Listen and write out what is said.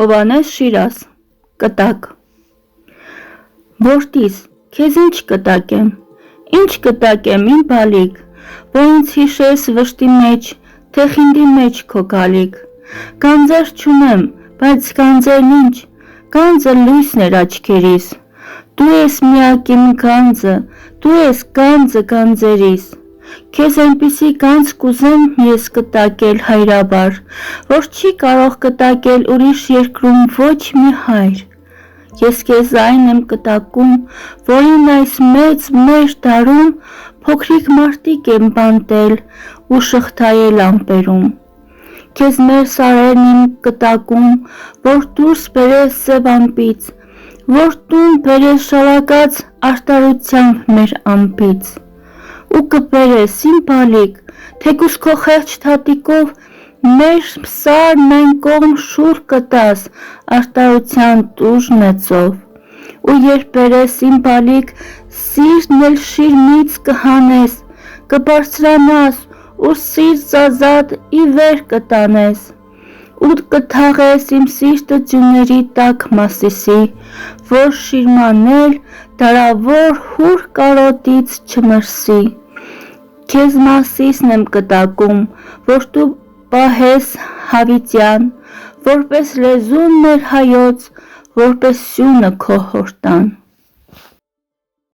Հովհաննես Շիրազ Կտակ Որդիս, քեզ ինչ կտակեմ, իմ բալիկ, որ ինձ հիշես վշտի մեջ, թե խինդի մեջ քո գալիք, գանձեր չունեմ, բայց գանձերն ինչ, գանձը լույսն էր աչքերիս, դու ես միակ իմ գանձը, դու ես գանձը գանձերիս, քեզ այնպիսի գանձ կուզեմ ես կտակել հայրաբար, որ չի կարող կտակել ուրիշ երկրում ոչ մի հայր, ես քեզ այն եմ կտակում, որին այս մեծ դարում փոքրիկ մարդիկ են բանտել ու շղթայել ամպերում, քեզ մեր սարերն եմ կտակում, որ դուրս բերես սև ամպից, որ տուն բերես շալակած արտարությամբ մեր ամպից, ու կբերես իմ բալիկ, թեկուզ քո խեղճ թատիկով մեր սարն այն կողմ շուռ կտաս արտարության տուժ մեծով, ու երբ բերես իմ բալիկ, սիրտն էլ շիրմից կհանես, կբարձրանաս ու սիրտ զազատ ի վեր կտանես, ու կթաղես իմ սիրտը ձյուների տաք Մասիսի, որ շիրմանել դարավոր հուր կարոտից չմրսի, քեզ Մասիսն եմ կտակում, որ դու պահես հավիտյան, որպես լեզուն մեր հայոց, որպես սյունը քո հորտան,